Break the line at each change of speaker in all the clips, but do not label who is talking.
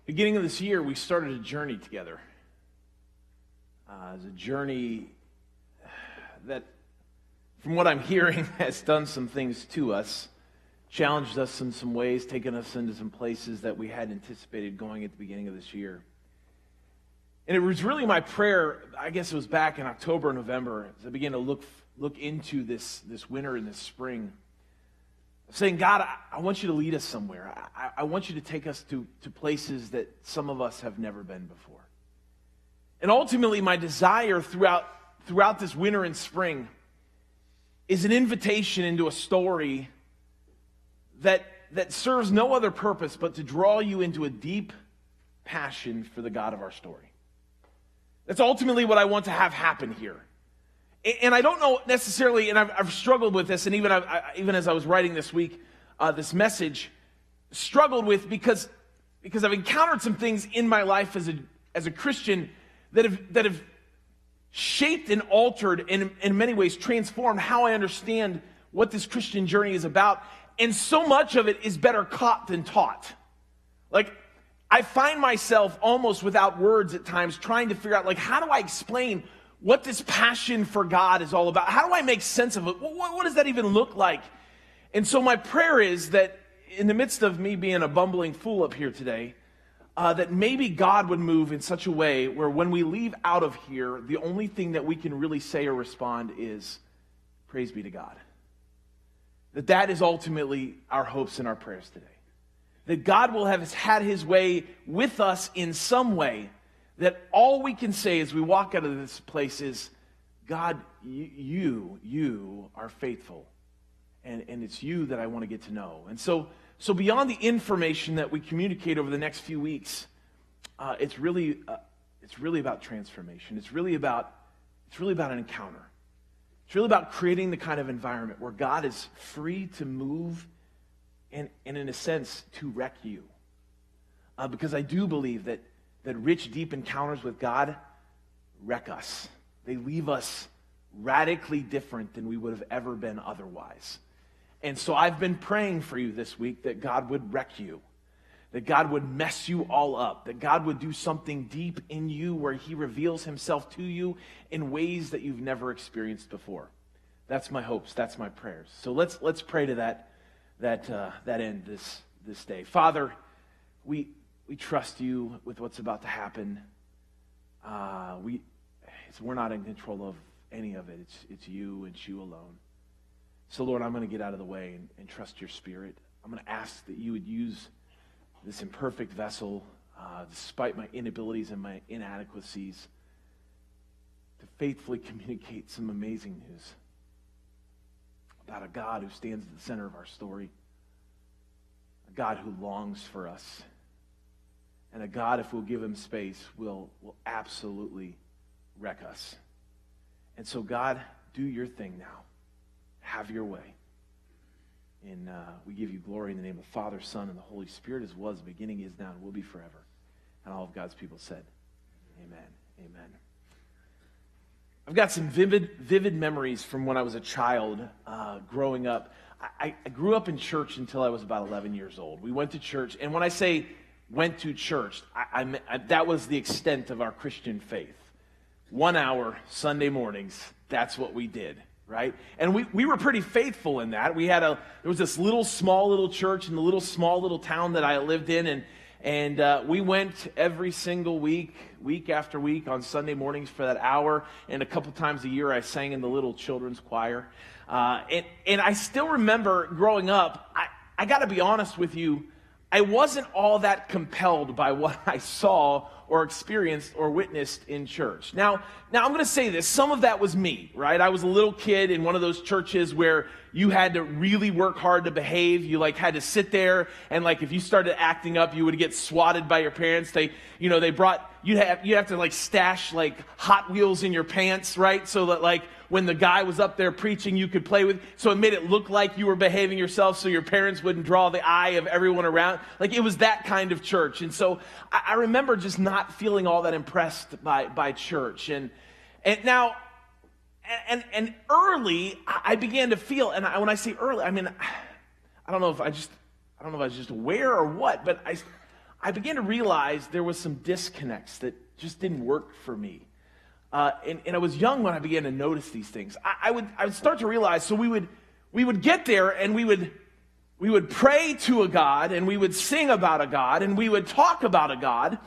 Beginning of this year, we started a journey together. It's a journey that, from what I'm hearing, has done some things to us, challenged us in some ways, taken us into some places that we hadn't anticipated going at the beginning of this year. And it was really my prayer, I guess it was back in October, November, as I began to look into this winter and this spring, saying, God, I want you to lead us somewhere. I want you to take us to places that some of us have never been before. And ultimately, my desire throughout this winter and spring is an invitation into a story that serves no other purpose but to draw you into a deep passion for the God of our story. That's ultimately what I want to have happen here. And I don't know necessarily, and I've struggled with this, and even as I was writing this week, this message, struggled with because I've encountered some things in my life as a Christian that have shaped and altered, and in many ways transformed how I understand what this Christian journey is about. And so much of it is better caught than taught. Like, I find myself almost without words at times trying to figure out, like, how do I explain what this passion for God is all about? How do I make sense of it? What does that even look like? And so my prayer is that in the midst of me being a bumbling fool up here today, that maybe God would move in such a way where when we leave out of here, the only thing that we can really say or respond is, praise be to God. That is ultimately our hopes and our prayers today. That God will have had his way with us in some way, that all we can say as we walk out of this place is, God, you are faithful, and it's you that I want to get to know. And so beyond the information that we communicate over the next few weeks, it's really about transformation. It's really about an encounter. It's really about creating the kind of environment where God is free to move and in a sense, to wreck you. Because I do believe that rich, deep encounters with God wreck us. They leave us radically different than we would have ever been otherwise. And so I've been praying for you this week that God would wreck you, that God would mess you all up, that God would do something deep in you where he reveals himself to you in ways that you've never experienced before. That's my hopes. That's my prayers. So let's pray to that end this day. Father, we trust you with what's about to happen. We're not in control of any of it. It's you and you alone. So Lord, I'm going to get out of the way and trust your Spirit. I'm going to ask that you would use this imperfect vessel, despite my inabilities and my inadequacies, to faithfully communicate some amazing news about a God who stands at the center of our story, a God who longs for us, and a God, if we'll give him space, will absolutely wreck us. And so, God, do your thing now. Have your way. And we give you glory in the name of the Father, Son, and the Holy Spirit, as was, beginning, is now, and will be forever. And all of God's people said, amen. Amen. I've got some vivid memories from when I was a child growing up. I grew up in church until I was about 11 years old. We went to church, and when I say went to church, that was the extent of our Christian faith. 1 hour, Sunday mornings, that's what we did, right? And we were pretty faithful in that. There was this small little church in the small little town that I lived in, and we went every single week after week on Sunday mornings for that hour, and a couple times a year I sang in the little children's choir. And I still remember growing up, I got to be honest with you, I wasn't all that compelled by what I saw or experienced or witnessed in church. Now I'm going to say this. Some of that was me, right? I was a little kid in one of those churches where you had to really work hard to behave. You had to sit there, and if you started acting up, you would get swatted by your parents. They brought you have to stash Hot Wheels in your pants, right? So that when the guy was up there preaching, you could play with. So it made it look like you were behaving yourself, so your parents wouldn't draw the eye of everyone around. It was that kind of church. And so I remember just not feeling all that impressed by church. And now. And early, I began to feel, and when I say early, I mean, I don't know if I was just aware or what, but I began to realize there was some disconnects that just didn't work for me. And I was young when I began to notice these things. I would start to realize, so we would get there and we would pray to a God, and we would sing about a God, and we would talk about a God,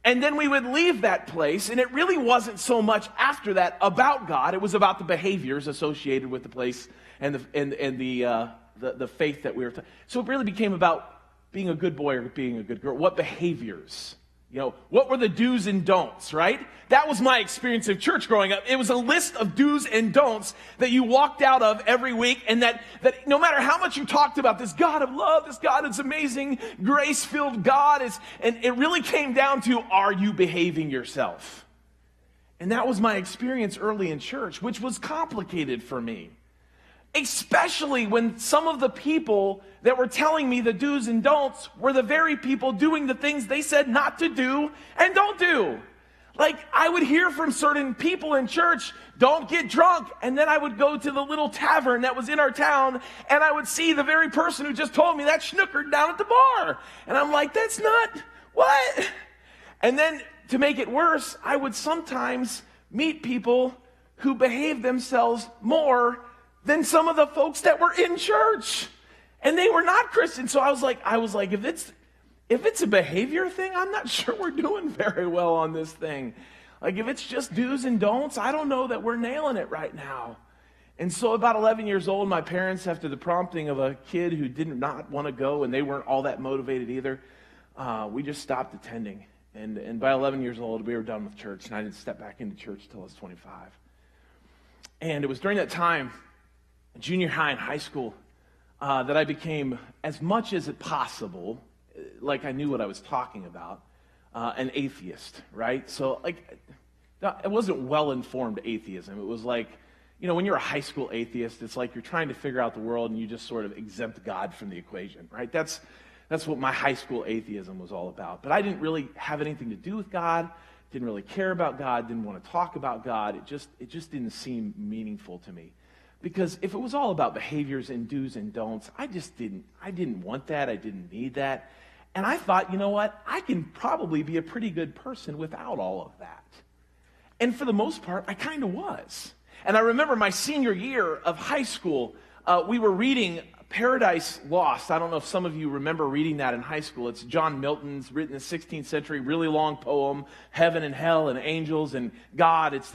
and then we would leave that place, and it really wasn't so much after that about God. It was about the behaviors associated with the place and the faith that we were. So it really became about being a good boy or being a good girl. What behaviors? What were the do's and don'ts, right? That was my experience of church growing up. It was a list of do's and don'ts that you walked out of every week, and that no matter how much you talked about this God of love, this God is amazing, grace-filled God, and it really came down to, are you behaving yourself? And that was my experience early in church, which was complicated for me. Especially when some of the people that were telling me the do's and don'ts were the very people doing the things they said not to do and don't do. Like, I would hear from certain people in church, don't get drunk. And then I would go to the little tavern that was in our town, and I would see the very person who just told me that snookered down at the bar. And I'm like, that's not, what? And then to make it worse, I would sometimes meet people who behaved themselves more than some of the folks that were in church, and they were not Christians. So I was like, if it's a behavior thing, I'm not sure we're doing very well on this thing. Like, if it's just do's and don'ts, I don't know that we're nailing it right now. And so about 11 years old, my parents, after the prompting of a kid who did not want to go, and they weren't all that motivated either, we just stopped attending. And by 11 years old, we were done with church, and I didn't step back into church until I was 25. And it was during that time, junior high and high school, that I became, as much as it possible, like I knew what I was talking about, an atheist, right? So, like, it wasn't well-informed atheism. It was like, when you're a high school atheist, it's like you're trying to figure out the world and you just sort of exempt God from the equation, right? That's what my high school atheism was all about. But I didn't really have anything to do with God, didn't really care about God, didn't want to talk about God. It just didn't seem meaningful to me. Because if it was all about behaviors and do's and don'ts, I didn't want that. I didn't need that. And I thought, you know what? I can probably be a pretty good person without all of that. And for the most part, I kind of was. And I remember my senior year of high school, we were reading Paradise Lost. I don't know if some of you remember reading that in high school. It's John Milton's, written in the 16th century, really long poem, Heaven and Hell and Angels and God. It's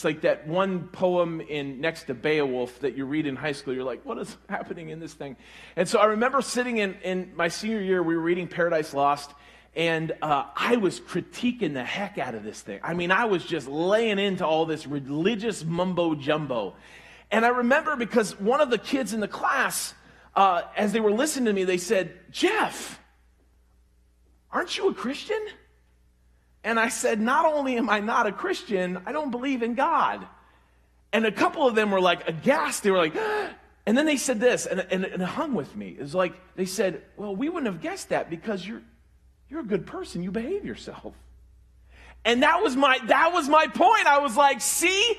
like that one poem next to Beowulf that you read in high school. You're like, what is happening in this thing? And so I remember sitting in my senior year, we were reading Paradise Lost, and I was critiquing the heck out of this thing. I mean, I was just laying into all this religious mumbo-jumbo. And I remember because one of the kids in the class, as they were listening to me, they said, Jeff, aren't you a Christian? And I said, not only am I not a Christian, I don't believe in God. And a couple of them were like aghast. They were like, and then they said this, and it hung with me. It was like, they said, well, we wouldn't have guessed that because you're a good person. You behave yourself. And that was my point. I was like, see?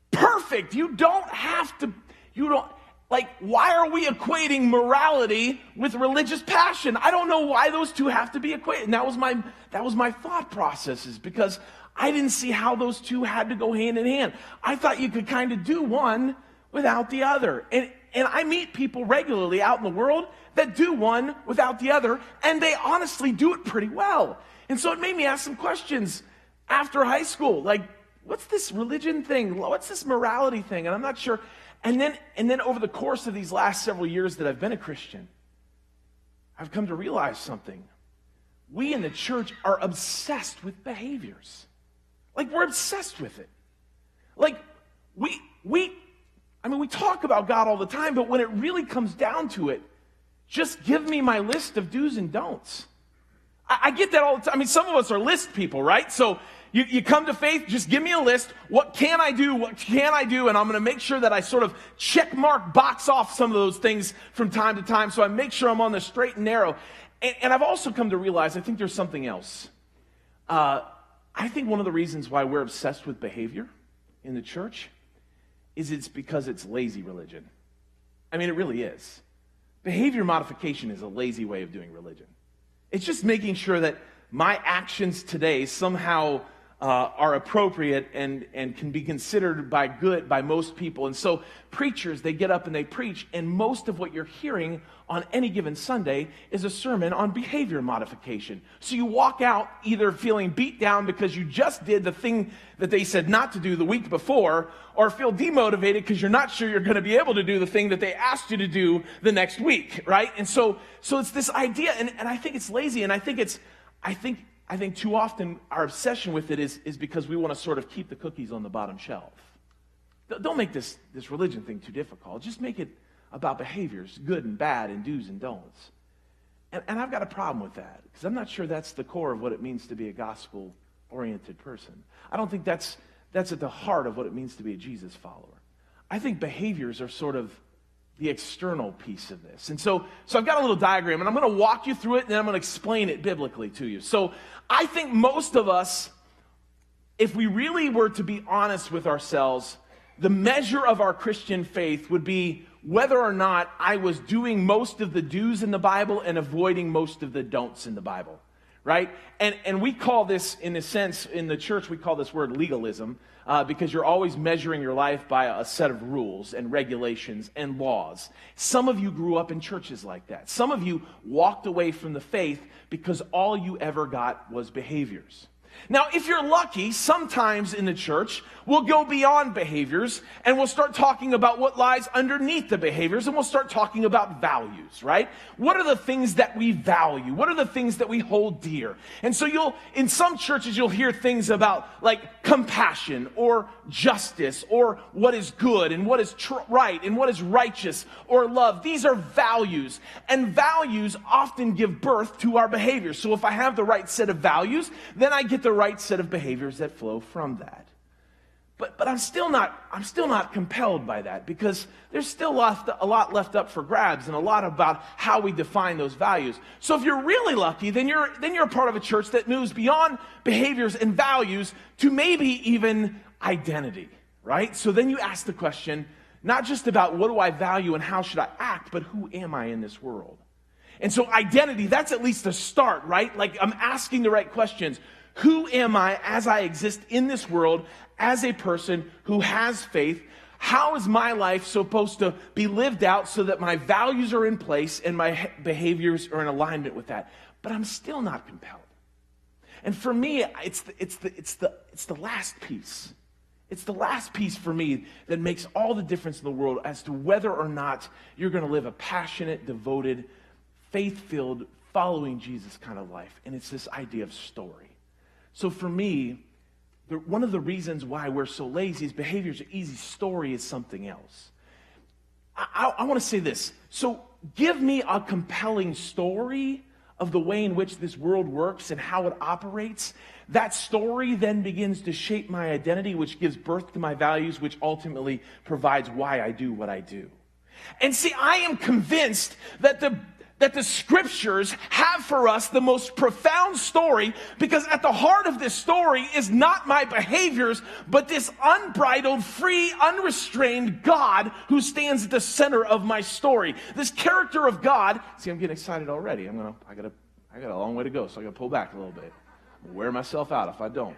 Perfect. Why are we equating morality with religious passion? I don't know why those two have to be equated. And that was my thought processes, because I didn't see how those two had to go hand in hand. I thought you could kind of do one without the other. And I meet people regularly out in the world that do one without the other, and they honestly do it pretty well. And so it made me ask some questions after high school, like, what's this religion thing? What's this morality thing? And I'm not sure. And then over the course of these last several years that I've been a Christian, I've come to realize something. We in the church are obsessed with behaviors. Like, we're obsessed with it. Like, we talk about God all the time, but when it really comes down to it, just give me my list of do's and don'ts. I get that all the time. I mean, some of us are list people, right? So you come to faith, just give me a list. What can I do? What can I do? And I'm going to make sure that I sort of check mark, box off some of those things from time to time, so I make sure I'm on the straight and narrow. And I've also come to realize, I think there's something else. I think one of the reasons why we're obsessed with behavior in the church is it's because it's lazy religion. I mean, it really is. Behavior modification is a lazy way of doing religion. It's just making sure that my actions today somehow are appropriate and can be considered by most people. And so preachers, they get up and they preach, and most of what you're hearing on any given Sunday is a sermon on behavior modification. So you walk out either feeling beat down because you just did the thing that they said not to do the week before, or feel demotivated because you're not sure you're going to be able to do the thing that they asked you to do the next week, right? And so it's this idea, and I think it's lazy, and I think too often our obsession with it is because we want to sort of keep the cookies on the bottom shelf. Don't make this religion thing too difficult. Just make it about behaviors, good and bad, and do's and don'ts. And I've got a problem with that, because I'm not sure that's the core of what it means to be a gospel-oriented person. I don't think that's at the heart of what it means to be a Jesus follower. I think behaviors are sort of the external piece of this. And so I've got a little diagram, and I'm going to walk you through it, and then I'm going to explain it biblically to you. So I think most of us, if we really were to be honest with ourselves, the measure of our Christian faith would be whether or not I was doing most of the do's in the Bible and avoiding most of the don'ts in the Bible, right? And we call this, in a sense, in the church, we call this word legalism, because you're always measuring your life by a set of rules and regulations and laws. Some of you grew up in churches like that. Some of you walked away from the faith because all you ever got was behaviors. Now, if you're lucky, sometimes in the church, we'll go beyond behaviors and we'll start talking about what lies underneath the behaviors, and we'll start talking about values, right? What are the things that we value? What are the things that we hold dear? And so in some churches, you'll hear things about like compassion or justice or what is good and what is right and what is righteous or love. These are values, and values often give birth to our behaviors. So if I have the right set of values, then I get the right set of behaviors that flow from that. But I'm still not compelled by that, because there's still a lot left up for grabs, and a lot about how we define those values. So if you're really lucky, then you're a part of a church that moves beyond behaviors and values to maybe even identity, right? So then you ask the question, not just about what do I value and how should I act, but who am I in this world? And so identity, that's at least a start, right? Like, I'm asking the right questions. Who am I as I exist in this world as a person who has faith? How is my life supposed to be lived out so that my values are in place and my behaviors are in alignment with that? But I'm still not compelled. And for me, it's the last piece. It's the last piece for me that makes all the difference in the world as to whether or not you're going to live a passionate, devoted, faith-filled, following Jesus kind of life. And it's this idea of story. So for me, one of the reasons why we're so lazy is behaviors are easy, story is something else. I want to say this. So give me a compelling story of the way in which this world works and how it operates. That story then begins to shape my identity, which gives birth to my values, which ultimately provides why I do what I do. And see, I am convinced that the scriptures have for us the most profound story, because at the heart of this story is not my behaviors, but this unbridled, free, unrestrained God who stands at the center of my story. This character of God. See, I'm getting excited already. I got a long way to go, so I got to pull back a little bit. I'll wear myself out if I don't.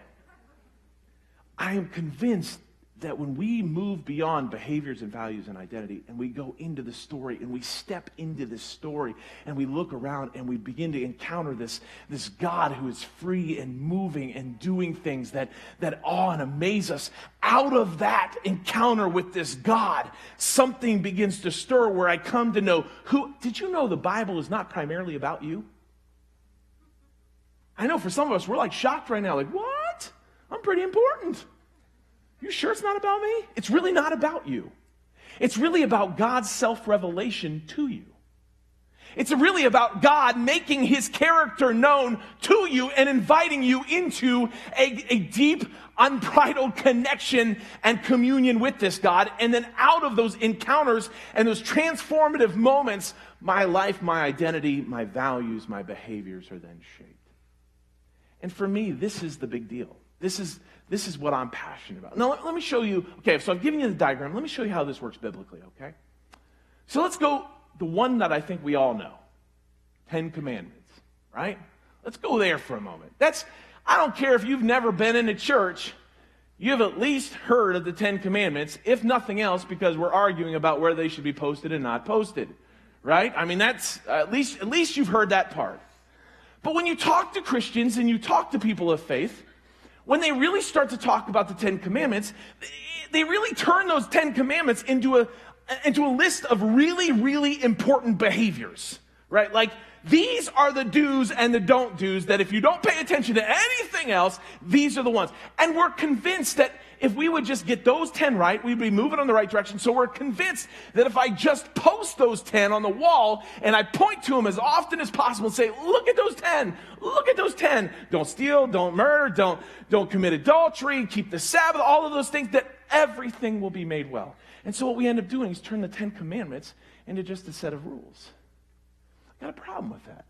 I am convinced that when we move beyond behaviors and values and identity, and we go into the story, and we step into this story, and we look around, and we begin to encounter this God who is free and moving and doing things that awe and amaze us, out of that encounter with this God, something begins to stir where I come to know did you know the Bible is not primarily about you? I know for some of us, we're like shocked right now, like, what? I'm pretty important. You sure it's not about me? It's really not about you. It's really about God's self-revelation to you. It's really about God making his character known to you and inviting you into a deep, unbridled connection and communion with this God. And then out of those encounters and those transformative moments, my life, my identity, my values, my behaviors are then shaped. And for me, this is the big deal. This is what I'm passionate about. Now, let me show you. Okay, so I've given you the diagram. Let me show you how this works biblically, okay? So let's go the one that I think we all know, 10 Commandments. right? Let's go there for a moment. I don't care if you've never been in a church, you've at least heard of the 10 Commandments, if nothing else, because we're arguing about where they should be posted and not posted, right? I mean, that's, at least you've heard that part. But when you talk to Christians and you talk to people of faith, when they really start to talk about the 10 Commandments, they really turn those 10 Commandments into a list of really, really important behaviors, right? Like, these are the do's and the don't do's that if you don't pay attention to anything else, these are the ones. And we're convinced that if we would just get those 10 right, we'd be moving in the right direction. So we're convinced that if I just post those 10 on the wall and I point to them as often as possible and say, look at those 10, look at those 10. Don't steal, don't murder, don't commit adultery, keep the Sabbath, all of those things, that everything will be made well. And so what we end up doing is turn the 10 Commandments into just a set of rules. Got a problem with that,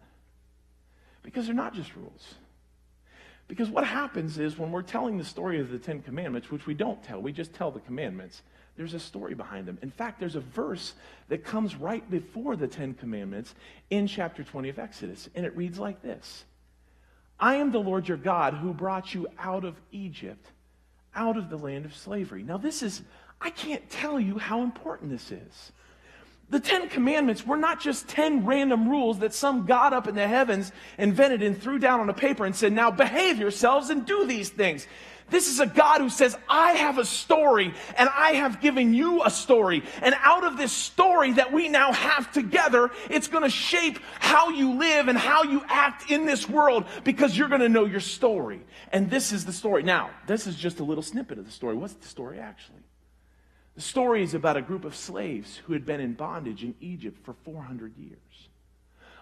because they're not just rules. Because what happens is when we're telling the story of the 10 Commandments, which we don't tell, we just tell the commandments, there's a story behind them. In fact, there's a verse that comes right before the 10 Commandments in chapter 20 of Exodus, and it reads like this: I am the Lord your God who brought you out of Egypt, out of the land of slavery. Now I can't tell you how important this is. The 10 Commandments were not just 10 random rules that some God up in the heavens invented and threw down on a paper and said, now behave yourselves and do these things. This is a God who says, I have a story, and I have given you a story. And out of this story that we now have together, it's going to shape how you live and how you act in this world, because you're going to know your story. And this is the story. Now, this is just a little snippet of the story. What's the story actually? The story is about a group of slaves who had been in bondage in Egypt for 400 years.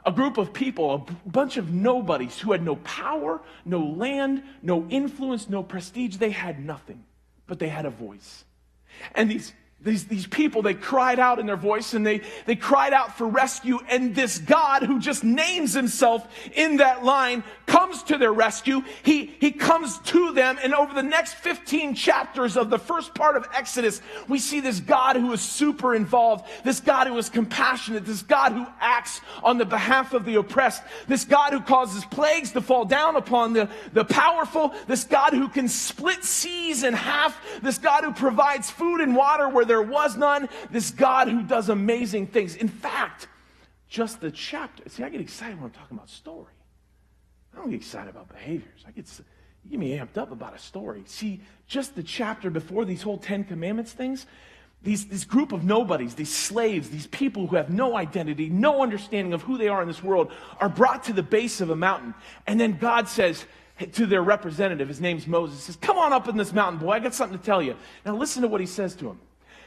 A group of people, a bunch of nobodies who had no power, no land, no influence, no prestige. They had nothing, but they had a voice. And these people, they cried out in their voice, and they cried out for rescue. And this God, who just names himself in that line, comes to their rescue. He comes to them, and over the next 15 chapters of the first part of Exodus, we see this God who is super involved, this God who is compassionate, this God who acts on the behalf of the oppressed, this God who causes plagues to fall down upon the powerful, this God who can split seas in half, this God who provides food and water where there was none, this God who does amazing things. In fact, just the chapter, see, I get excited when I'm talking about story. I don't get excited about behaviors. You get me amped up about a story. See, just the chapter before these whole 10 Commandments things, this group of nobodies, these slaves, these people who have no identity, no understanding of who they are in this world, are brought to the base of a mountain. And then God says to their representative, his name's Moses, says, come on up in this mountain, boy, I got something to tell you. Now listen to what he says to him.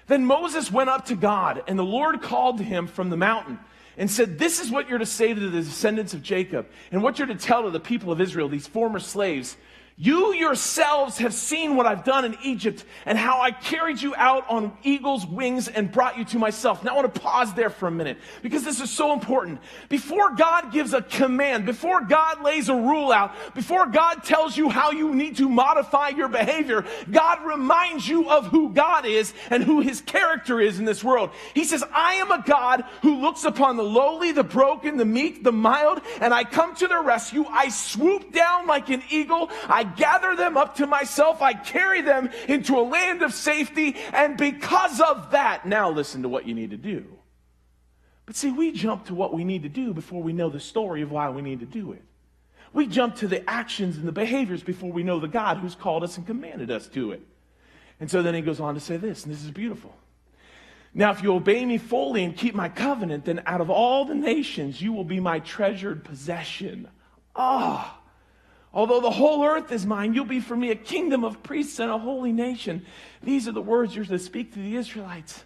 Then Moses went up to God, and the Lord called to him from the mountain and said, this is what you're to say to the descendants of Jacob, and what you're to tell to the people of Israel, these former slaves. You yourselves have seen what I've done in Egypt, and how I carried you out on eagle's wings and brought you to myself. Now I want to pause there for a minute, because this is so important. Before God gives a command, before God lays a rule out, before God tells you how you need to modify your behavior, God reminds you of who God is and who his character is in this world. He says, I am a God who looks upon the lowly, the broken, the meek, the mild, and I come to their rescue. I swoop down like an eagle. I gather them up to myself. I carry them into a land of safety. And because of that, now listen to what you need to do. But see, we jump to what we need to do before we know the story of why we need to do it. We jump to the actions and the behaviors before we know the God who's called us and commanded us to it. And so then he goes on to say this, and this is beautiful. Now, if you obey me fully and keep my covenant, then out of all the nations, you will be my treasured possession. Although the whole earth is mine, you'll be for me a kingdom of priests and a holy nation. These are the words you're to speak to the Israelites.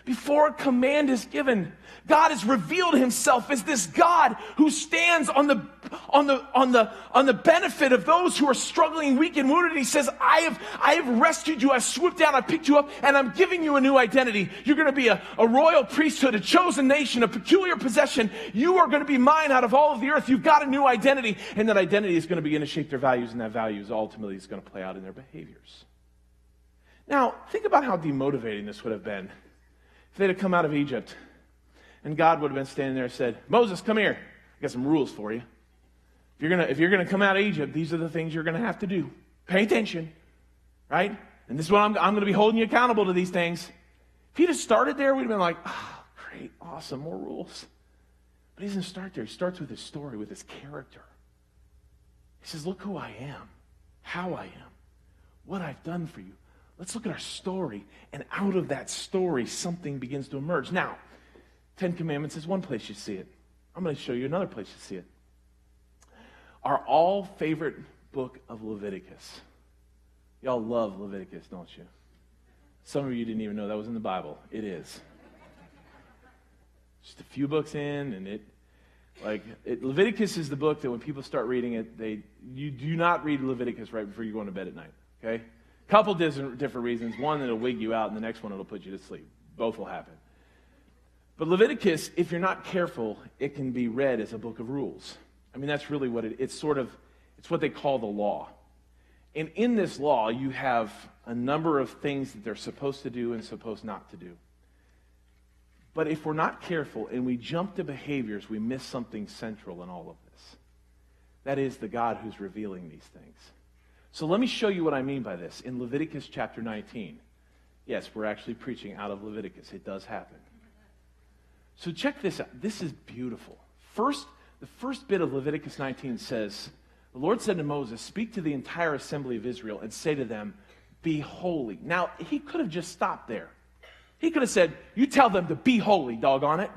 Before a command is given, God has revealed himself as this God who stands on the benefit of those who are struggling, weak, and wounded. He says, I have rescued you, I've swooped down, I've picked you up, and I'm giving you a new identity. You're going to be a royal priesthood, a chosen nation, a peculiar possession. You are going to be mine out of all of the earth. You've got a new identity, and that identity is going to begin to shape their values, and that values ultimately is going to play out in their behaviors. Now, think about how demotivating this would have been if they'd have come out of Egypt and God would have been standing there and said, Moses, come here. I got some rules for you. If you're gonna come out of Egypt, these are the things you're gonna have to do. Pay attention, right? And this is what I'm going to be holding you accountable to these things. If he'd have started there, we'd have been like, oh, great, awesome, more rules. But he doesn't start there. He starts with his story, with his character. He says, look who I am, how I am, what I've done for you. Let's look at our story. And out of that story, something begins to emerge. Now, 10 Commandments is one place you see it. I'm going to show you another place you see it. Our all-favorite book of Leviticus. Y'all love Leviticus, don't you? Some of you didn't even know that was in the Bible. It is. Just a few books in, and Leviticus is the book that when people start reading it, you do not read Leviticus right before you go into bed at night, okay? A couple different reasons. One, it'll wig you out, and the next one, it'll put you to sleep. Both will happen. But Leviticus, if you're not careful, it can be read as a book of rules. I mean, that's really what it's what they call the law. And in this law, you have a number of things that they're supposed to do and supposed not to do. But if we're not careful and we jump to behaviors, we miss something central in all of this. That is the God who's revealing these things. So let me show you what I mean by this. In Leviticus chapter 19, yes, we're actually preaching out of Leviticus. It does happen. So check this out. This is beautiful. The first bit of Leviticus 19 says, the Lord said to Moses, speak to the entire assembly of Israel and say to them, be holy. Now, he could have just stopped there. He could have said, you tell them to be holy, doggone it.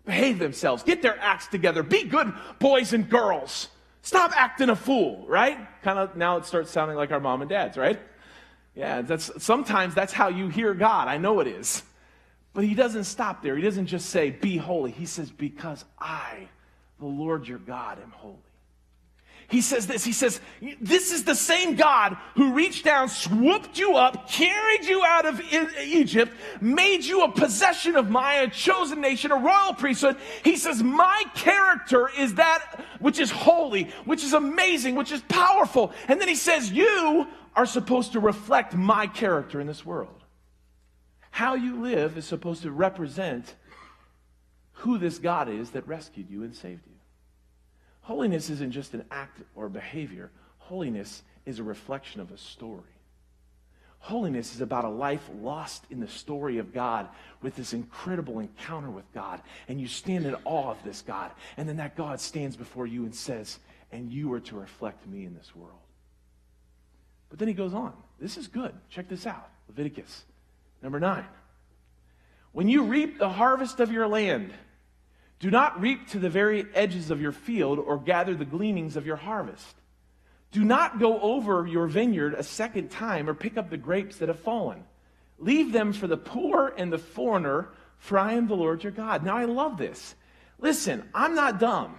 Behave themselves. Get their acts together. Be good boys and girls. Stop acting a fool, right? Kind of now it starts sounding like our mom and dads, right? Yeah, sometimes that's how you hear God. I know it is. But he doesn't stop there. He doesn't just say, be holy. He says, because I, the Lord your God, am holy. He says this is the same God who reached down, swooped you up, carried you out of Egypt, made you a possession of mine, a chosen nation, a royal priesthood. He says, my character is that which is holy, which is amazing, which is powerful. And then he says, you are supposed to reflect my character in this world. How you live is supposed to represent who this God is that rescued you and saved you. Holiness isn't just an act or behavior. Holiness is a reflection of a story. Holiness is about a life lost in the story of God with this incredible encounter with God. And you stand in awe of this God. And then that God stands before you and says, and you are to reflect me in this world. But then he goes on. This is good. Check this out. Leviticus number 9. When you reap the harvest of your land, do not reap to the very edges of your field or gather the gleanings of your harvest. Do not go over your vineyard a second time or pick up the grapes that have fallen. Leave them for the poor and the foreigner, for I am the Lord your God. Now I love this. Listen, I'm not dumb.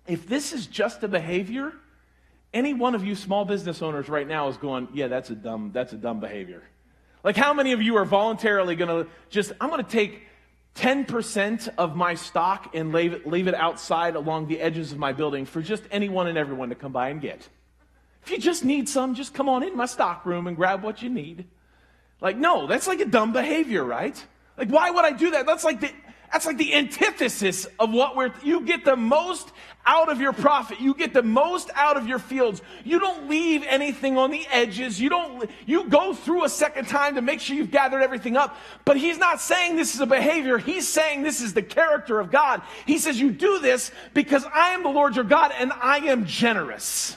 If this is just a behavior, any one of you small business owners right now is going, yeah, that's a dumb behavior. Like how many of you are voluntarily going to I'm going to take 10% of my stock and leave it outside along the edges of my building for just anyone and everyone to come by and get. If you just need some, just come on in my stock room and grab what you need. Like, no, that's like a dumb behavior, right? Like, why would I do that? That's like the antithesis of you get the most out of your profit. You get the most out of your fields. You don't leave anything on the edges. You go through a second time to make sure you've gathered everything up. But he's not saying this is a behavior. He's saying this is the character of God. He says you do this because I am the Lord your God and I am generous.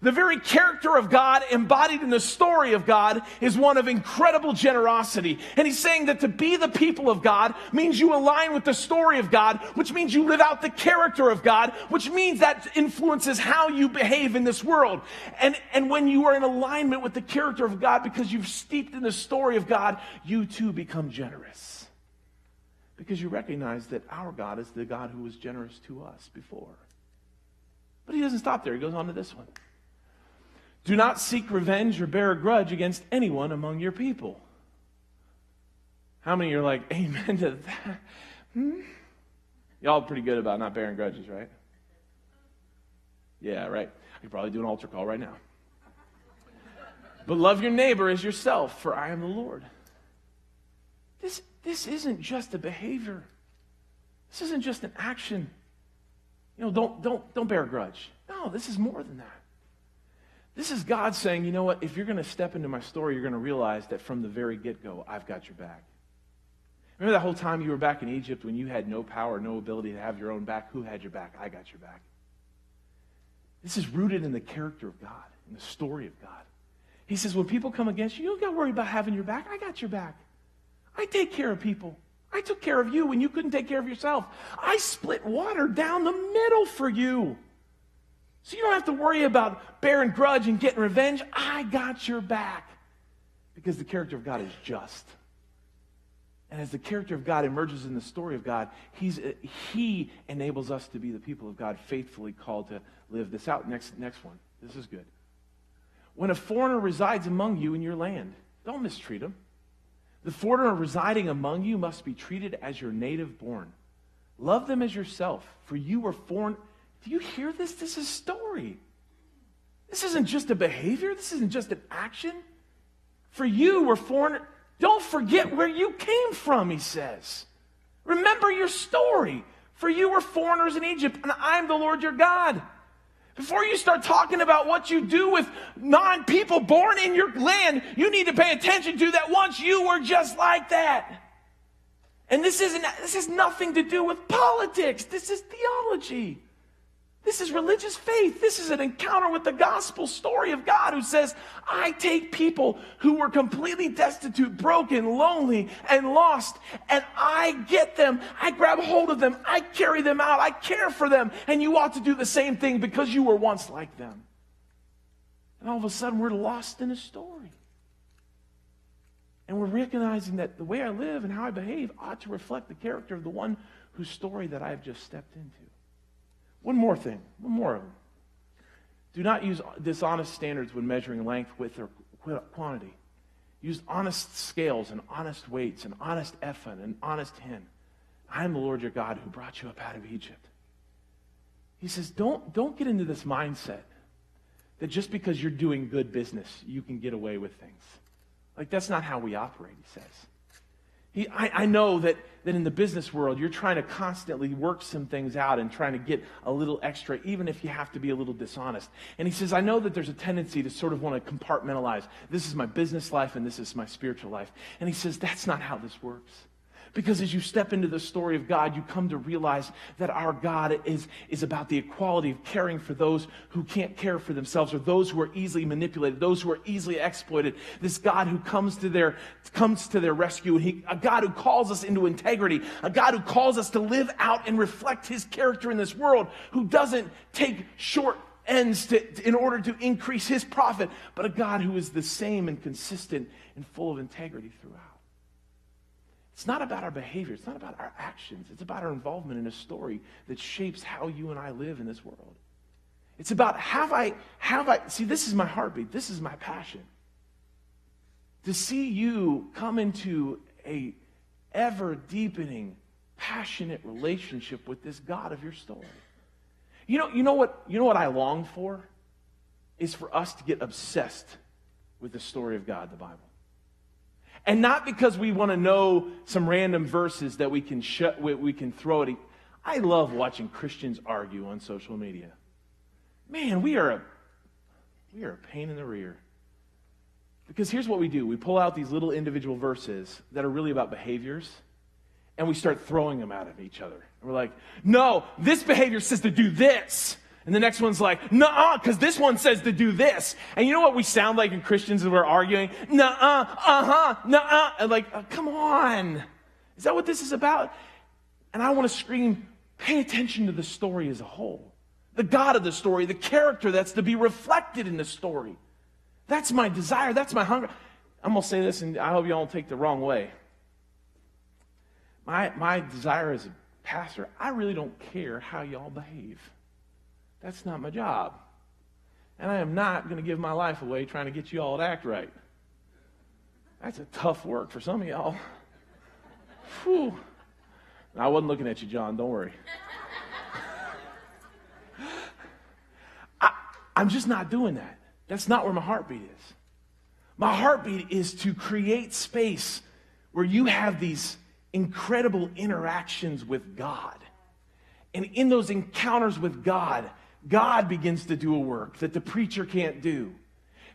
The very character of God embodied in the story of God is one of incredible generosity. And he's saying that to be the people of God means you align with the story of God, which means you live out the character of God, which means that influences how you behave in this world. And when you are in alignment with the character of God because you've steeped in the story of God, you too become generous. Because you recognize that our God is the God who was generous to us before. But he doesn't stop there. He goes on to this one. Do not seek revenge or bear a grudge against anyone among your people. How many are like, amen to that? Y'all are pretty good about not bearing grudges, right? Yeah, right. I could probably do an altar call right now. But love your neighbor as yourself, for I am the Lord. This isn't just a behavior. This isn't just an action. don't bear a grudge. No, this is more than that. This is God saying, you know what, if you're going to step into my story, you're going to realize that from the very get-go, I've got your back. Remember that whole time you were back in Egypt when you had no power, no ability to have your own back? Who had your back? I got your back. This is rooted in the character of God, in the story of God. He says, when people come against you, you don't got to worry about having your back. I got your back. I take care of people. I took care of you when you couldn't take care of yourself. I split water down the middle for you. So you don't have to worry about bearing grudge and getting revenge. I got your back. Because the character of God is just. And as the character of God emerges in the story of God, He enables us to be the people of God faithfully called to live this out. Next one. This is good. When a foreigner resides among you in your land, don't mistreat him. The foreigner residing among you must be treated as your native born. Love them as yourself, for you were foreign. Do you hear this? This is a story. This isn't just a behavior. This isn't just an action. For you were foreign. Don't forget where you came from, he says. Remember your story. For you were foreigners in Egypt, and I'm the Lord your God. Before you start talking about what you do with non-people born in your land, you need to pay attention to that once you were just like that. And this has nothing to do with politics. This is theology. This is religious faith. This is an encounter with the gospel story of God who says, I take people who were completely destitute, broken, lonely, and lost, and I get them. I grab hold of them. I carry them out. I care for them. And you ought to do the same thing because you were once like them. And all of a sudden, we're lost in a story. And we're recognizing that the way I live and how I behave ought to reflect the character of the one whose story that I have just stepped into. One more thing. One more of them. Do not use dishonest standards when measuring length, width, or quantity. Use honest scales and honest weights and honest ephah and honest hin. I am the Lord your God who brought you up out of Egypt. He says, don't get into this mindset that just because you're doing good business, you can get away with things. Like, that's not how we operate, he says. I know that in the business world, you're trying to constantly work some things out and trying to get a little extra, even if you have to be a little dishonest. And he says, I know that there's a tendency to sort of want to compartmentalize. This is my business life and this is my spiritual life. And he says, that's not how this works. Because as you step into the story of God, you come to realize that our God is about the equality of caring for those who can't care for themselves, or those who are easily manipulated, those who are easily exploited. This God who comes to their rescue, and a God who calls us into integrity, a God who calls us to live out and reflect his character in this world, who doesn't take short ends in order to increase his profit, but a God who is the same and consistent and full of integrity throughout. It's not about our behavior. It's not about our actions. It's about our involvement in a story that shapes how you and I live in this world. It's about see, this is my heartbeat. This is my passion. To see you come into a ever-deepening, passionate relationship with this God of your story. You know what I long for? Is for us to get obsessed with the story of God, the Bible. And not because we want to know some random verses that we can throw at. I love watching Christians argue on social media. Man, we are a pain in the rear. Because here's what we do. We pull out these little individual verses that are really about behaviors, and we start throwing them out at each other. And we're like, no, this behavior says to do this. And the next one's like, nuh-uh, because this one says to do this. And you know what we sound like in Christians as we're arguing? Nuh-uh, uh-huh, nuh-uh. And like, oh, come on. Is that what this is about? And I want to scream, pay attention to the story as a whole. The God of the story, the character that's to be reflected in the story. That's my desire. That's my hunger. I'm going to say this, and I hope you all don't take the wrong way. My desire as a pastor, I really don't care how y'all behave. That's not my job. And I am not going to give my life away trying to get you all to act right. That's a tough work for some of y'all. Whew. I wasn't looking at you, John. Don't worry. I'm just not doing that. That's not where my heartbeat is. My heartbeat is to create space where you have these incredible interactions with God. And in those encounters with God, God begins to do a work that the preacher can't do.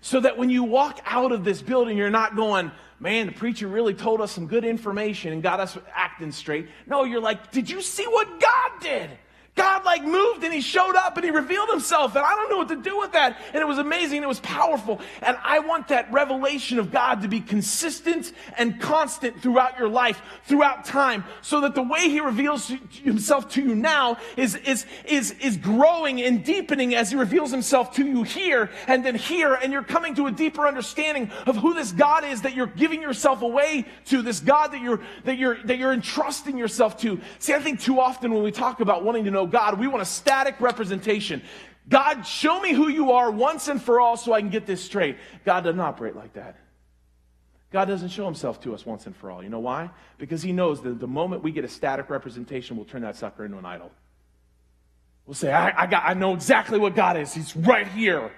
So that when you walk out of this building, you're not going, man, the preacher really told us some good information and got us acting straight. No, you're like, did you see what God did? God moved and he showed up and he revealed himself, and I don't know what to do with that. And it was amazing, and it was powerful. And I want that revelation of God to be consistent and constant throughout your life, throughout time, so that the way he reveals himself to you now is growing and deepening as he reveals himself to you here and then here, and you're coming to a deeper understanding of who this God is that you're giving yourself away to, this God that you're entrusting yourself to. See, I think too often when we talk about wanting to know God, we want a static representation. God, show me who you are once and for all so I can get this straight. God doesn't operate like that. God doesn't show himself to us once and for all. You know why? Because he knows that the moment we get a static representation, we'll turn that sucker into an idol. We'll say, I know exactly what God is. He's right here.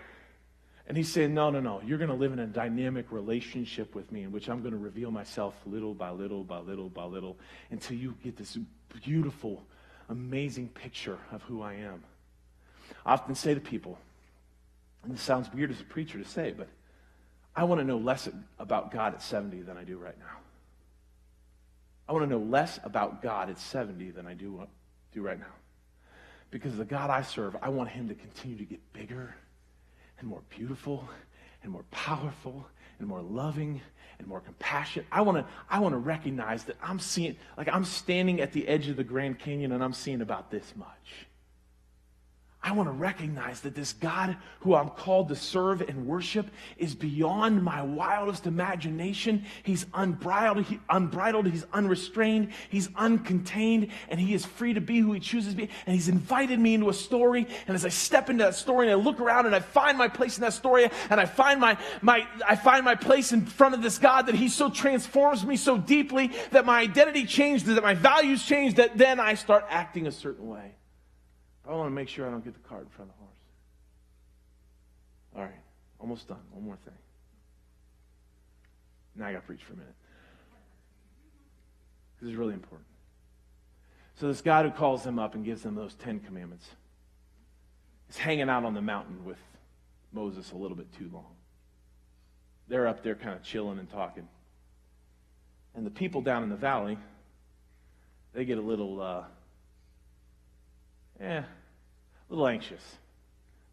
And he's saying, no. You're going to live in a dynamic relationship with me in which I'm going to reveal myself little by little by little by little until you get this beautiful, amazing picture of who I am. I often say to people, and this sounds weird as a preacher to say, but I want to know less about God at 70 than I do right now. I want to know less about God at 70 than I do right now. Because the God I serve, I want him to continue to get bigger and more beautiful and more powerful and more loving and more compassionate. I want to recognize that I'm standing at the edge of the Grand Canyon and I'm seeing about this much. I want to recognize that this God who I'm called to serve and worship is beyond my wildest imagination. He's unbridled, he's unrestrained, he's uncontained, and he is free to be who he chooses to be. And he's invited me into a story, and as I step into that story and I look around and I find my place in that story, and I find my place in front of this God, that he so transforms me so deeply that my identity changed, that my values changed, that then I start acting a certain way. I want to make sure I don't get the cart in front of the horse. All right, almost done. One more thing. Now I got to preach for a minute. This is really important. So this God who calls them up and gives them those 10 commandments is hanging out on the mountain with Moses a little bit too long. They're up there kind of chilling and talking. And the people down in the valley, they get a little anxious.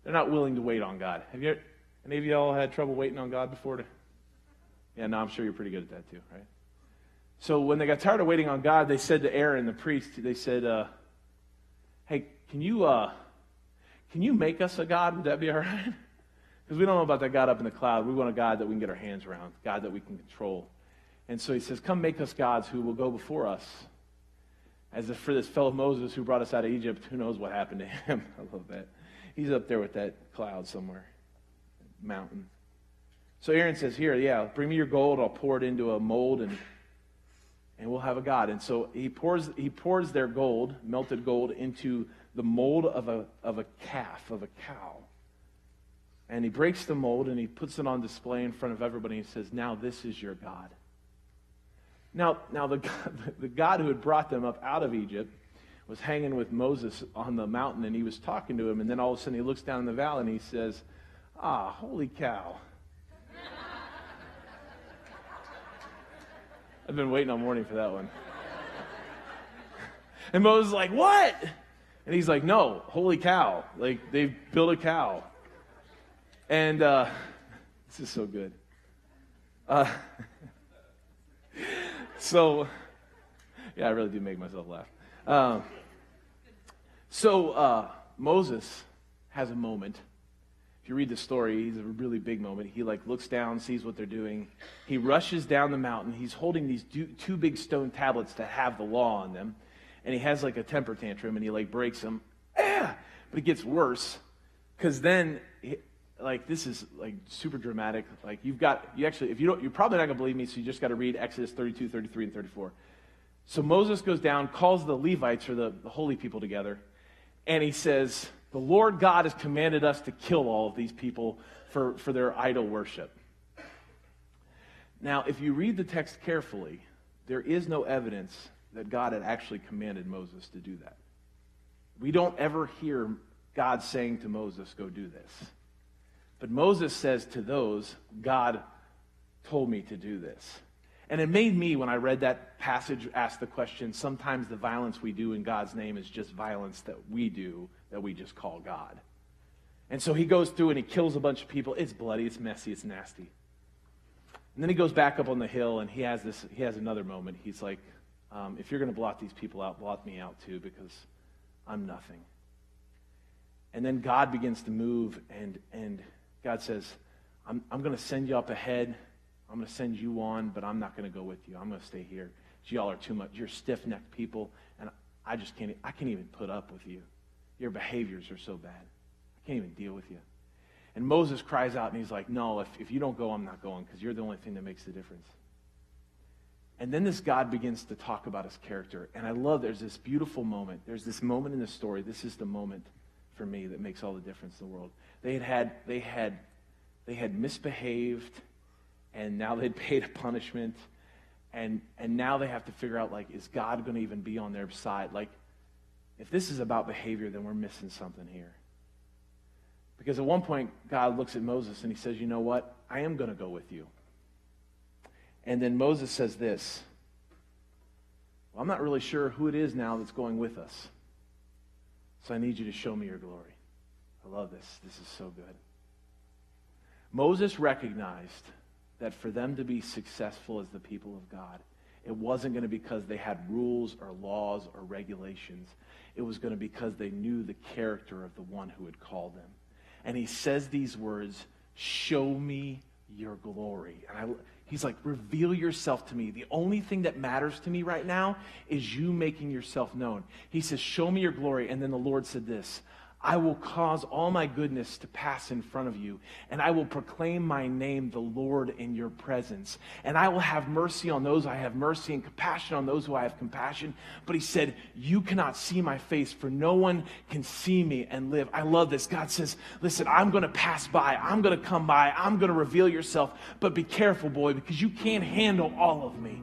They're not willing to wait on God. Any of y'all had trouble waiting on God before? Yeah, no, I'm sure you're pretty good at that too, right? So when they got tired of waiting on God, they said to Aaron, the priest, they said, hey, can you make us a God? Would that be all right? Because we don't know about that God up in the cloud. We want a God that we can get our hands around, God that we can control. And so he says, come make us gods who will go before us. As if for this fellow Moses who brought us out of Egypt, who knows what happened to him? I love that. He's up there with that cloud somewhere, mountain. So Aaron says, here, bring me your gold. I'll pour it into a mold, and we'll have a God. And so he pours their gold, melted gold, into the mold of a calf, of a cow. And he breaks the mold, and he puts it on display in front of everybody, and he says, now this is your God. Now the God who had brought them up out of Egypt was hanging with Moses on the mountain, and he was talking to him, and then all of a sudden he looks down in the valley and he says, holy cow. I've been waiting all morning for that one. And Moses is like, what? And he's like, no, holy cow. Like, they've built a cow. And this is so good. So, yeah, I really do make myself laugh. Moses has a moment. If you read the story, he's a really big moment. He looks down, sees what they're doing. He rushes down the mountain. He's holding these two big stone tablets that have the law on them. And he has a temper tantrum, and he breaks them. But it gets worse, because then this is super dramatic. You're probably not going to believe me, so you just got to read Exodus 32, 33, and 34. So Moses goes down, calls the Levites, or the holy people, together, and he says, the Lord God has commanded us to kill all of these people for their idol worship. Now, if you read the text carefully, there is no evidence that God had actually commanded Moses to do that. We don't ever hear God saying to Moses, go do this. But Moses says to those, God told me to do this. And it made me, when I read that passage, ask the question, sometimes the violence we do in God's name is just violence that we do, that we just call God. And so he goes through and he kills a bunch of people. It's bloody, it's messy, it's nasty. And then he goes back up on the hill and he has another moment. He's like, if you're going to blot these people out, blot me out too, because I'm nothing. And then God begins to move, and God says, I'm going to send you up ahead. I'm going to send you on, but I'm not going to go with you. I'm going to stay here. Y'all are too much. You're stiff-necked people, and I can't even put up with you. Your behaviors are so bad. I can't even deal with you. And Moses cries out, and he's like, no, if you don't go, I'm not going, because you're the only thing that makes the difference. And then this God begins to talk about his character. And I love, there's this beautiful moment. There's this moment in the story. This is the moment for me that makes all the difference in the world. They had misbehaved, and now they'd paid a punishment. And now they have to figure out, like, is God going to even be on their side? Like, if this is about behavior, then we're missing something here. Because at one point, God looks at Moses and he says, you know what? I am going to go with you. And then Moses says this, well, I'm not really sure who it is now that's going with us. So I need you to show me your glory. I love this. This is so good. Moses recognized that for them to be successful as the people of God, it wasn't going to be because they had rules or laws or regulations. It was going to be because they knew the character of the one who had called them. And he says these words, show me your glory. And he's like, reveal yourself to me. The only thing that matters to me right now is you making yourself known. He says, show me your glory. And then the Lord said this, I will cause all my goodness to pass in front of you, and I will proclaim my name, the Lord, in your presence. And I will have mercy on those I have mercy, and compassion on those who I have compassion. But he said, you cannot see my face, for no one can see me and live. I love this. God says, listen, I'm going to pass by. I'm going to come by. I'm going to reveal yourself. But be careful, boy, because you can't handle all of me.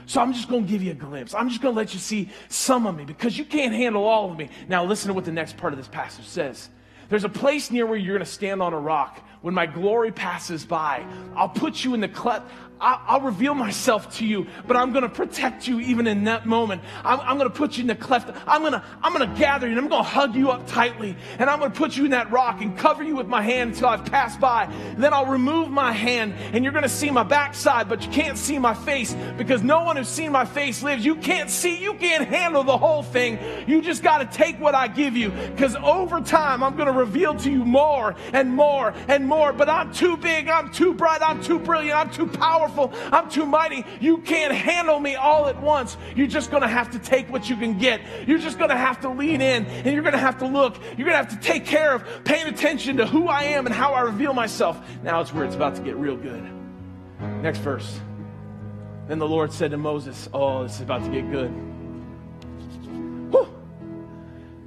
So I'm just going to give you a glimpse. I'm just going to let you see some of me because you can't handle all of me. Now listen to what the next part of this passage says. There's a place near where you're going to stand on a rock. When my glory passes by, I'll put you in the cleft. I'll reveal myself to you, but I'm going to protect you even in that moment. I'm going to put you in the cleft. I'm going to gather you, and I'm going to hug you up tightly, and I'm going to put you in that rock and cover you with my hand until I've passed by. And then I'll remove my hand, and you're going to see my backside, but you can't see my face because no one who's seen my face lives. You can't handle the whole thing. You just got to take what I give you because over time, I'm going to reveal to you more and more and more, but I'm too big, I'm too bright, I'm too brilliant, I'm too powerful, I'm too mighty. You can't handle me all at once. You're just going to have to take what you can get. You're just going to have to lean in, and you're going to have to look. You're going to have to take care of paying attention to who I am and how I reveal myself. Now it's where it's about to get real good. Next verse. Then the Lord said to Moses, oh, this is about to get good. Whew.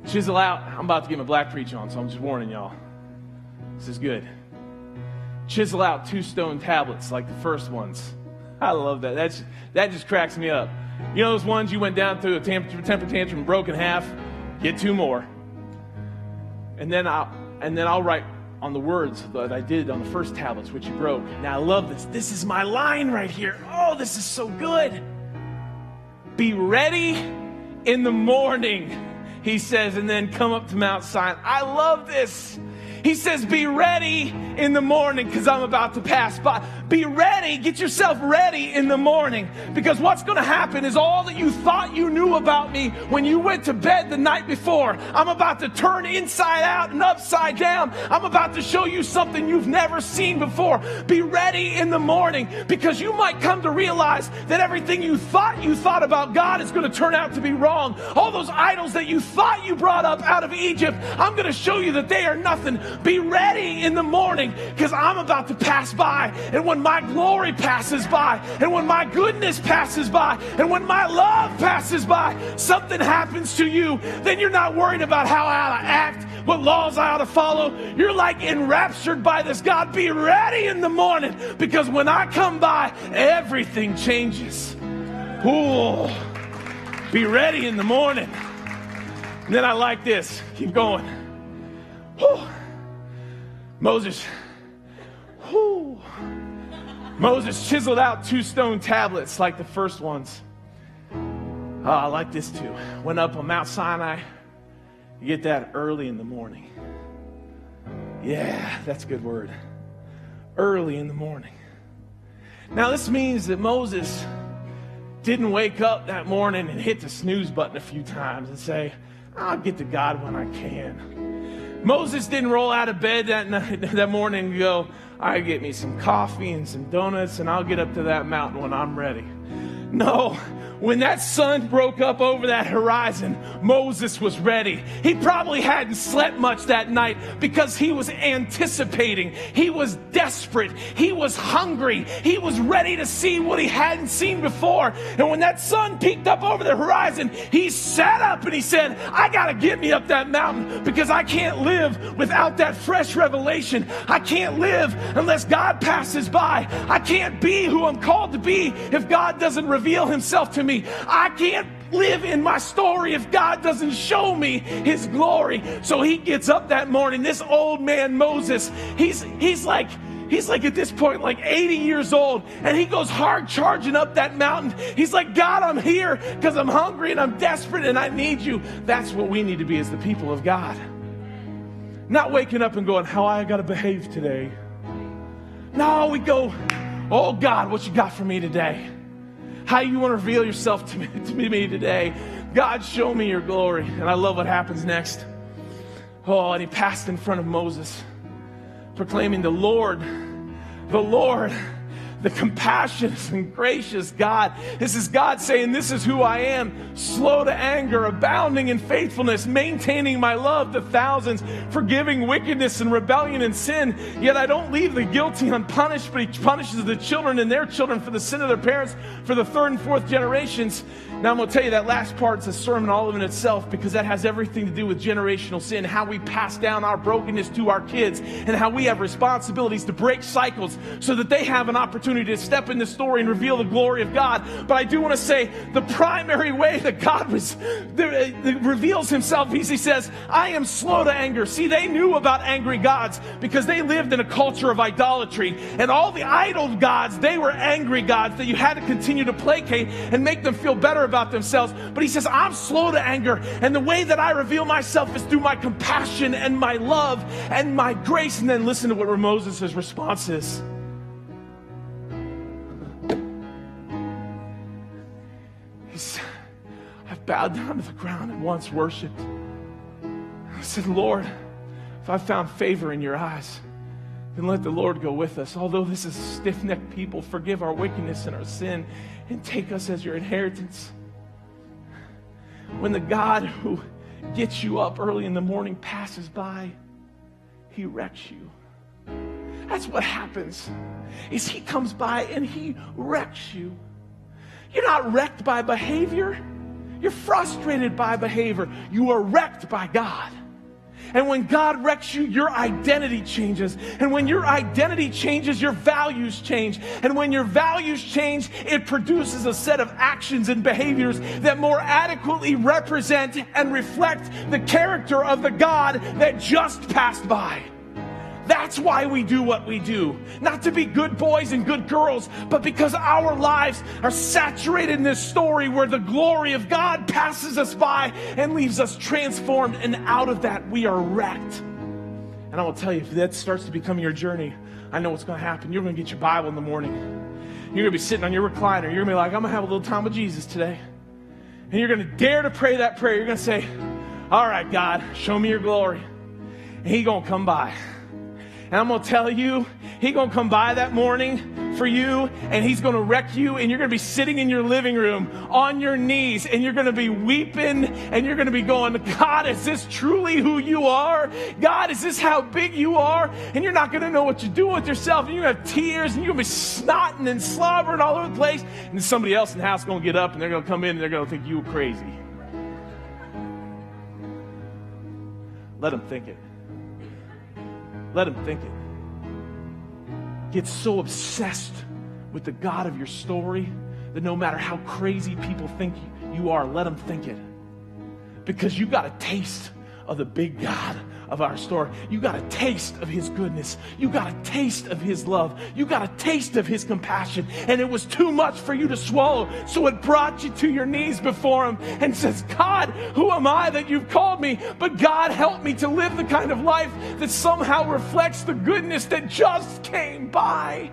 Chisel out. I'm about to get my black preach on, so I'm just warning y'all. This is good. Chisel out 2 stone tablets like the first ones. I love that. That just cracks me up. You know those ones you went down through a temper tantrum and broke in half? Get 2 more. And then I'll write on the words that I did on the first tablets, which you broke. Now I love this. This is my line right here. Oh, this is so good. Be ready in the morning, he says, and then come up to Mount Sinai. I love this. He says, be ready in the morning because I'm about to pass by. Be ready. Get yourself ready in the morning because what's going to happen is all that you thought you knew about me when you went to bed the night before, I'm about to turn inside out and upside down. I'm about to show you something you've never seen before. Be ready in the morning because you might come to realize that everything you thought about God is going to turn out to be wrong. All those idols that you thought you brought up out of Egypt, I'm going to show you that they are nothing. Be ready in the morning because I'm about to pass by. And when my glory passes by, and when my goodness passes by, and when my love passes by, something happens to you. Then you're not worried about how I ought to act, what laws I ought to follow. You're like enraptured by this God. Be ready in the morning because when I come by, everything changes. Ooh. Be ready in the morning. And then I like this. Keep going. Whew. Moses chiseled out 2 stone tablets like the first ones. Oh, I like this too. Went up on Mount Sinai. You get that early in the morning. Yeah, that's a good word. Early in the morning. Now this means that Moses didn't wake up that morning and hit the snooze button a few times and say, I'll get to God when I can. Moses didn't roll out of bed that morning and go, I get me some coffee and some donuts and I'll get up to that mountain when I'm ready. No. When that sun broke up over that horizon, Moses was ready. He probably hadn't slept much that night because he was anticipating. He was desperate. He was hungry. He was ready to see what he hadn't seen before. And when that sun peeked up over the horizon, he sat up and he said, I got to get me up that mountain because I can't live without that fresh revelation. I can't live unless God passes by. I can't be who I'm called to be if God doesn't reveal himself to me. I can't live in my story if God doesn't show me his glory. So he gets up that morning. This old man Moses, he's like at this point like 80 years old, and he goes hard charging up that mountain. He's like, God, I'm here because I'm hungry and I'm desperate and I need you. That's what we need to be as the people of God. Not waking up and going, how I got to behave today. No, we go, oh God, what you got for me today? How you want to reveal yourself to me today. God, show me your glory. And I love what happens next. Oh, and he passed in front of Moses, proclaiming the Lord, the compassionate and gracious God. This is God saying, this is who I am, slow to anger, abounding in faithfulness, maintaining my love to thousands, forgiving wickedness and rebellion and sin. Yet I don't leave the guilty unpunished, but he punishes the children and their children for the sin of their parents for the 3rd and 4th generations. Now I'm going to tell you that last part is a sermon all in itself, because that has everything to do with generational sin, how we pass down our brokenness to our kids, and how we have responsibilities to break cycles so that they have an opportunity to step in the story and reveal the glory of God. But I do want to say the primary way that God reveals himself, he says, I am slow to anger. See, they knew about angry gods because they lived in a culture of idolatry. And all the idol gods, they were angry gods that you had to continue to placate and make them feel better about themselves. But he says, I'm slow to anger. And the way that I reveal myself is through my compassion and my love and my grace. And then listen to what Moses' response is. I've bowed down to the ground and once worshiped. I said, Lord, if I found favor in your eyes, then let the Lord go with us. Although this is a stiff-necked people, forgive our wickedness and our sin and take us as your inheritance. When the God who gets you up early in the morning passes by, he wrecks you. That's what happens, is he comes by and he wrecks you. You're not wrecked by behavior. You're frustrated by behavior. You are wrecked by God. And when God wrecks you, your identity changes. And when your identity changes, your values change. And when your values change, it produces a set of actions and behaviors that more adequately represent and reflect the character of the God that just passed by. That's why we do what we do. Not to be good boys and good girls, but because our lives are saturated in this story where the glory of God passes us by and leaves us transformed, and out of that we are wrecked. And I will tell you, if that starts to become your journey, I know what's going to happen. You're going to get your Bible in the morning. You're going to be sitting on your recliner. You're going to be like, I'm going to have a little time with Jesus today. And you're going to dare to pray that prayer. You're going to say, all right, God, show me your glory. And he's going to come by. And I'm going to tell you, he's going to come by that morning for you, and he's going to wreck you, and you're going to be sitting in your living room on your knees, and you're going to be weeping, and you're going to be going, God, is this truly who you are? God, is this how big you are? And you're not going to know what you're doing with yourself, and you're going to have tears, and you're going to be snotting and slobbering all over the place, and then somebody else in the house is going to get up, and they're going to come in, and they're going to think you were crazy. Let them think it. Let him think it. Get so obsessed with the God of your story that no matter how crazy people think you are, let them think it. because you got a taste of the big God of our story. You got a taste of his goodness. You got a taste of his love. You got a taste of his compassion. And it was too much for you to swallow. So it brought you to your knees before him and says, God, who am I that you've called me? But God, help me to live the kind of life that somehow reflects the goodness that just came by.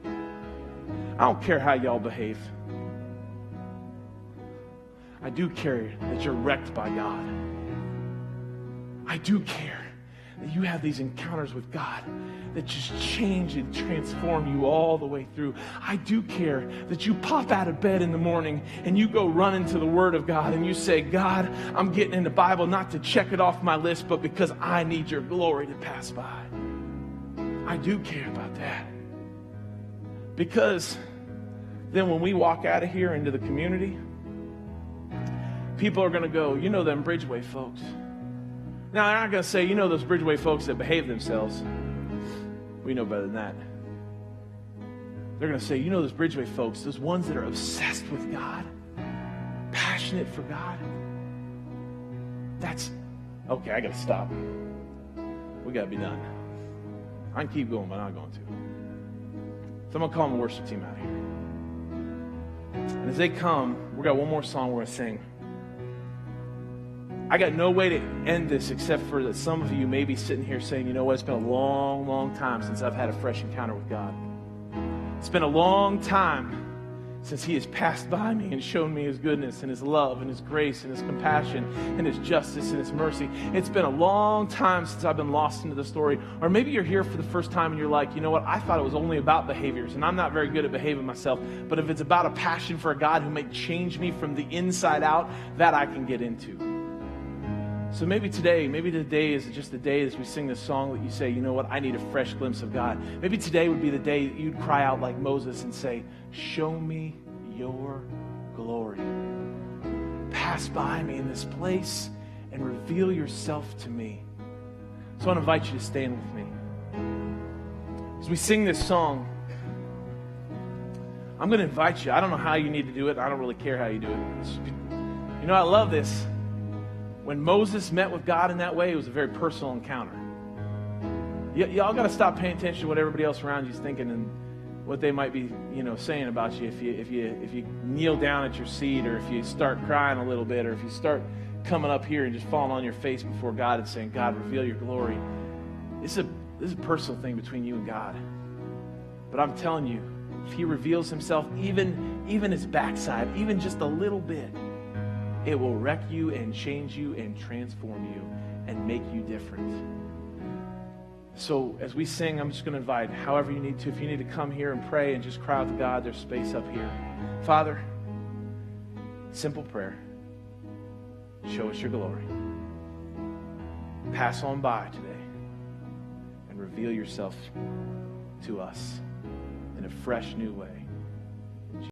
I don't care how y'all behave. I do care that you're wrecked by God. I do care that you have these encounters with God that just change and transform you all the way through. I do care that you pop out of bed in the morning and you go run into the Word of God and you say, God, I'm getting in the Bible not to check it off my list, but because I need your glory to pass by. I do care about that. Because then when we walk out of here into the community, people are going to go, you know them Bridgeway folks. Now, they're not going to say, you know those Bridgeway folks that behave themselves. We know better than that. They're going to say, you know those Bridgeway folks, those ones that are obsessed with God, passionate for God. That's, okay, I got to stop. We got to be done. I can keep going, but I'm not going to. So I'm going to call the worship team out here. And as they come, we got one more song we're going to sing. I got no way to end this except for that some of you may be sitting here saying, you know what, it's been a long, long time since I've had a fresh encounter with God. It's been a long time since he has passed by me and shown me his goodness and his love and his grace and his compassion and his justice and his mercy. It's been a long time since I've been lost into the story. Or maybe you're here for the first time and you're like, you know what, I thought it was only about behaviors and I'm not very good at behaving myself. But if it's about a passion for a God who may change me from the inside out, that I can get into. So maybe today is just the day as we sing this song that you say, you know what, I need a fresh glimpse of God. Maybe today would be the day that you'd cry out like Moses and say, show me your glory. Pass by me in this place and reveal yourself to me. So I want to invite you to stand with me. As we sing this song, I'm going to invite you. I don't know how you need to do it. I don't really care how you do it. You know, I love this. When Moses met with God in that way, it was a very personal encounter. Y'all got to stop paying attention to what everybody else around you is thinking and what they might be, saying about you. If you kneel down at your seat, or if you start crying a little bit, or if you start coming up here and just falling on your face before God and saying, God, reveal your glory. This is a personal thing between you and God. But I'm telling you, if he reveals himself, even his backside, even just a little bit, it will wreck you and change you and transform you and make you different. So as we sing, I'm just going to invite, however you need to, if you need to come here and pray and just cry out to God, there's space up here. Father, simple prayer. Show us your glory. Pass on by today and reveal yourself to us in a fresh new way.